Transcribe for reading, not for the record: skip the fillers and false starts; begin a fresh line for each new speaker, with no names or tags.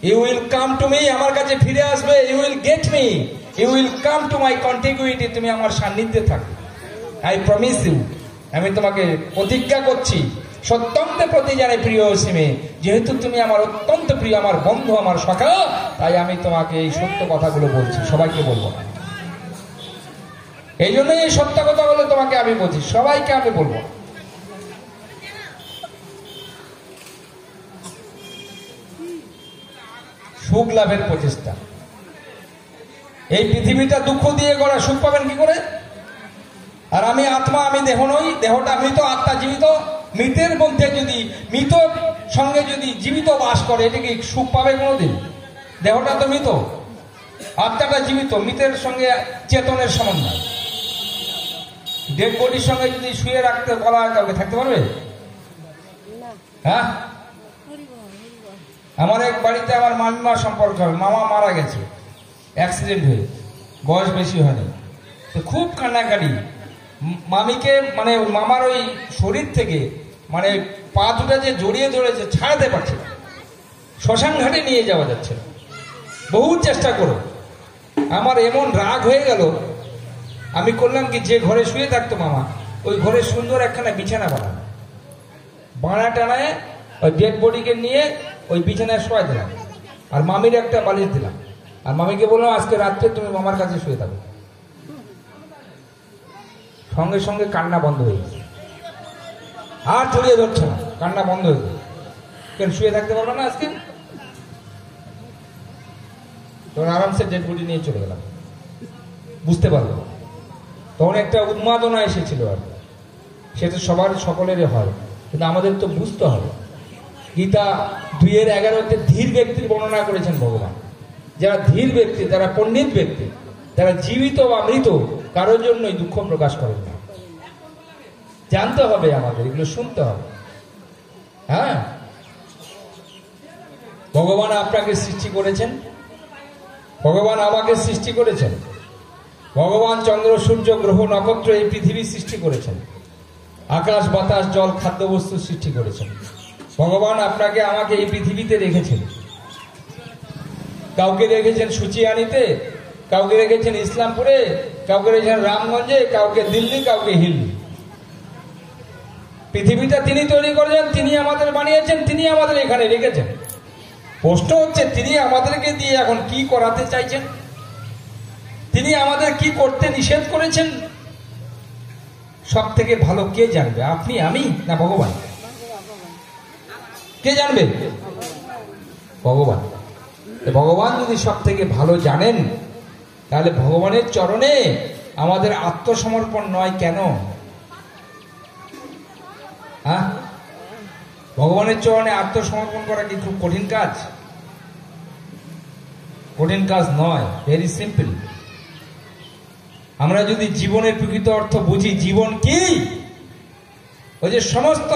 You will come to me, আমার কাছে ফিরে আসবে। You will get me, you will come to my contiguity, তুমি আমার সান্নিধ্যে থাকবে। আই প্রমিস ইউ, আমি তোমাকে প্রতিজ্ঞা করছি, সত্যন্তে প্রতি জানে প্রিয় অসীমে, যেহেতু তুমি আমার অত্যন্ত প্রিয়, আমার বন্ধু, আমার সখা, তাই আমি তোমাকে এই সত্য কথাগুলো বলছি, সবাইকে বলবো না। এই জন্যই এই সত্য কথাগুলো তোমাকে আমি বলছি, সবাইকে আমি বলবো। সুখ লাভের প্রচেষ্টা, এই পৃথিবীটা দুঃখ দিয়ে গড়া, সুখ পাবেন কি করে? আর আমি আত্মা, আমি দেহ নই, দেহটা মৃত, আত্মা জীবিত। মৃতের মধ্যে যদি, মৃত সঙ্গে যদি জীবিত বাস করে, এটা কি সুখ পাবে কোনোদিন? দেহটা তো মৃত, আত্মাটা জীবিত, মৃতের সঙ্গে চেতনের সমন্বয়। ডেড বডির সঙ্গে যদি শুয়ে রাখতে বলা হয়, কাউকে থাকতে পারবে? হ্যাঁ, আমার এক বাড়িতে আমার মামিমার সম্পর্ক হবে, মামা মারা গেছে অ্যাক্সিডেন্ট হয়ে, বয়স বেশি হয়নি, তো খুব কান্নাকাটি। মামিকে মানে মামার ওই শরীর থেকে মানে পা দুটা যে জড়িয়ে ধরেছে, ছাড়াতে পারছে না, শ্মশান ঘাটে নিয়ে যাওয়া যাচ্ছে না, বহু চেষ্টা করো। আমার এমন রাগ হয়ে গেল, আমি করলাম কি, যে ঘরে শুয়ে থাকতো মামা, ওই ঘরে সুন্দর একখানা বিছানা বানানো, বানা টানায় ওই ডেড বডিকে নিয়ে ওই বিছানায় শোয়া দিলাম, আর মামির একটা বালিশ দিলাম, আর মামিকে বললাম আজকে রাত্রে তুমি মামার কাছে শুয়ে থাকো। সঙ্গে সঙ্গে কান্না বন্ধ হয়ে গেছে, আর জড়িয়ে ধরছে না, কান্না বন্ধ হয়ে গেছে। কেন শুয়ে থাকতে পারবে না আজকে? তখন আরামসে ডেড বডি নিয়ে চলে গেলাম, বুঝতে পারলো। তখন একটা উন্মাদনা এসেছিল, আর সেটা সবার সকলেরই হয়, কিন্তু আমাদের তো বুঝতে হবে। গীতা 2:11 ধীর ব্যক্তির বর্ণনা করেছেন ভগবান। যারা ধীর ব্যক্তি, যারা পণ্ডিত ব্যক্তি, যারা জীবিত বা মৃত, কারোর জন্যই দুঃখ প্রকাশ করেন না। জানতে হবে আমাদের, এগুলো শুনতে হবে। হ্যাঁ, ভগবান আপনাকে সৃষ্টি করেছেন, ভগবান আমাকে সৃষ্টি করেছেন, ভগবান চন্দ্র সূর্য গ্রহ নক্ষত্র এই পৃথিবী সৃষ্টি করেছেন, আকাশ বাতাস জল খাদ্যবস্তু সৃষ্টি করেছেন। ভগবান আপনাকে আমাকে এই পৃথিবীতে রেখেছেন। কাউকে রেখেছেন সুচিয়ানিতে, কাউকে রেখেছেন ইসলামপুরে, কাউকে রেখেছেন রামগঞ্জে, কাউকে দিল্লি, কাউকে হিল্লি। পৃথিবীটা তিনি তৈরি করেছেন, তিনি আমাদের বানিয়েছেন, তিনি আমাদের এখানে রেখেছেন। প্রশ্ন হচ্ছে, তিনি আমাদেরকে দিয়ে এখন কি করাতে চাইছেন? তিনি আমাদের কি করতে নিষেধ করেছেন? সব থেকে ভালো কে জানবে? আপনি, আমি, না ভগবান? কে জানবে? ভগবান। ভগবান যদি সব থেকে ভালো জানেন, তাহলে ভগবানের চরণে আমাদের আত্মসমর্পণ নয় কেন? হ্যাঁ, ভগবানের চরণে আত্মসমর্পণ করা কি খুব কঠিন কাজ? কঠিন কাজ নয়, ভেরি সিম্পল। আমরা যদি জীবনের প্রকৃত অর্থ বুঝি, জীবন কি, ওই যে সমস্ত